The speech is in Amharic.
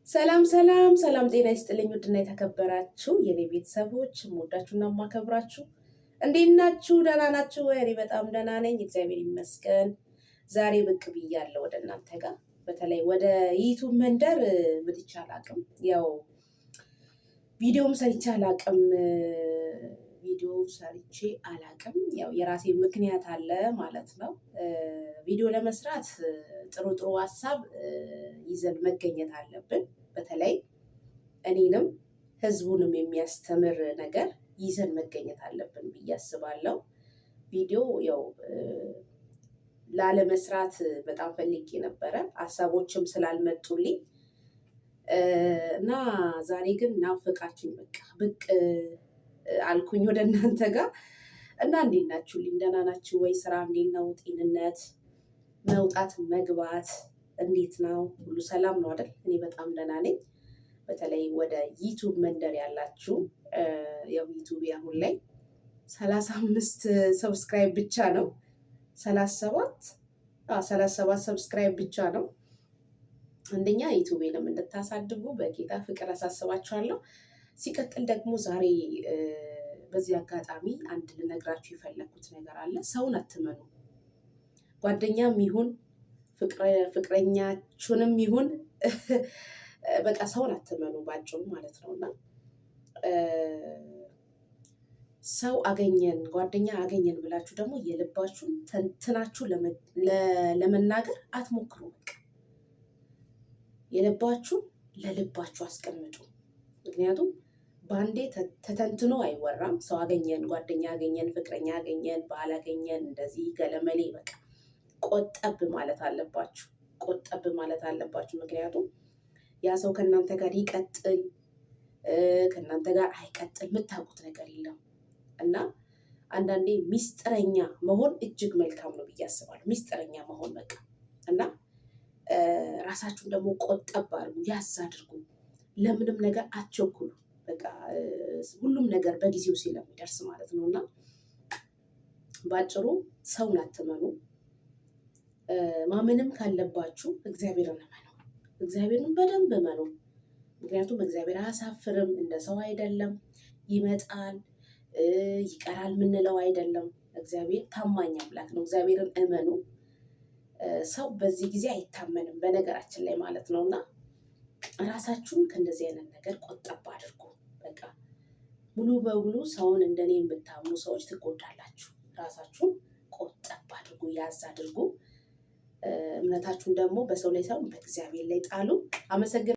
ሰላም ሰላም ሰላም፣ ጤና ይስጥልኝ ውድና የተከበራችሁ የኔ ቤተሰቦች የምወዳችሁና የማከብራችሁ እንዴት ናችሁ? ደህና ናችሁ ወይ? እኔ በጣም ደህና ነኝ፣ እግዚአብሔር ይመስገን። ዛሬ ብቅ ብያለሁ ወደ እናንተ ጋር። በተለይ ወደ ዩቱብ መንደር መጥቼ አላቅም። ያው ቪዲዮም ሰርቼ አላቅም። ያው የራሴ ምክንያት አለ ማለት ነው። ቪዲዮ ለመስራት ጥሩ ጥሩ ሀሳብ ይዘን መገኘት አለብን። በተለይ እኔንም ህዝቡንም የሚያስተምር ነገር ይዘን መገኘት አለብን ብዬ አስባለሁ። ቪዲዮ ያው ላለመስራት በጣም ፈልጌ ነበረ፣ ሀሳቦችም ስላልመጡልኝ እና ዛሬ ግን ናፍቃችሁኝ በቃ ብቅ አልኩኝ ወደ እናንተ ጋር እና እንዴት ናችሁልኝ? ደህና ናችሁ ወይ? ስራ እንዴት ነው? ጤንነት፣ መውጣት መግባት እንዴት ነው? ሁሉ ሰላም ነው አይደል? እኔ በጣም ደህና ነኝ። በተለይ ወደ ዩቱብ መንደር ያላችሁ ያው ዩቱብ አሁን ላይ 35 ሰብስክራይብ ብቻ ነው። 37 ሰብስክራይብ ብቻ ነው። አንደኛ ዩቱቤንም እንድታሳድጉ በጌታ ፍቅር አሳስባችኋለሁ። ሲቀጥል ደግሞ ዛሬ በዚህ አጋጣሚ አንድ ልነግራችሁ የፈለኩት ነገር አለ። ሰውን አትመኑ። ጓደኛም ይሁን ፍቅረኛችሁንም ይሁን በቃ ሰውን አትመኑ ባጭሩ ማለት ነው። እና ሰው አገኘን ጓደኛ አገኘን ብላችሁ ደግሞ የልባችሁን ተንትናችሁ ለመናገር አትሞክሩ። በቃ የልባችሁን ለልባችሁ አስቀምጡ። ምክንያቱም በአንዴ ተተንትኖ አይወራም። ሰው አገኘን፣ ጓደኛ አገኘን፣ ፍቅረኛ አገኘን፣ ባል አገኘን እንደዚህ ገለመሌ በቃ ቆጠብ ማለት አለባችሁ። ቆጠብ ማለት አለባችሁ። ምክንያቱም ያ ሰው ከእናንተ ጋር ይቀጥል ከእናንተ ጋር አይቀጥል የምታውቁት ነገር የለም እና አንዳንዴ ሚስጥረኛ መሆን እጅግ መልካም ነው ብዬ አስባለሁ። ሚስጥረኛ መሆን በቃ እና ራሳችሁን ደግሞ ቆጠብ አድርጉ፣ ያዝ አድርጉ። ለምንም ነገር አትቸኩሉ። በቃ ሁሉም ነገር በጊዜው ስለሚደርስ ማለት ነው። እና ባጭሩ ሰውን አትመኑ። ማመንም ካለባችሁ እግዚአብሔርን እመኑ። እግዚአብሔርን በደንብ እመኑ። ምክንያቱም እግዚአብሔር አያሳፍርም። እንደ ሰው አይደለም። ይመጣል ይቀራል ምንለው አይደለም። እግዚአብሔር ታማኝ አምላክ ነው። እግዚአብሔርን እመኑ። ሰው በዚህ ጊዜ አይታመንም በነገራችን ላይ ማለት ነው። እና ራሳችሁን ከእንደዚህ አይነት ነገር ቆጠብ አድርጉ። በቃ ሙሉ በሙሉ ሰውን እንደኔ የምታምኑ ሰዎች ትጎዳላችሁ። ራሳችሁን ቆጠብ አድርጉ፣ ያዝ አድርጉ። እምነታችሁን ደግሞ በሰው ላይ ሳይሆን በእግዚአብሔር ላይ ጣሉ። አመሰግናለሁ።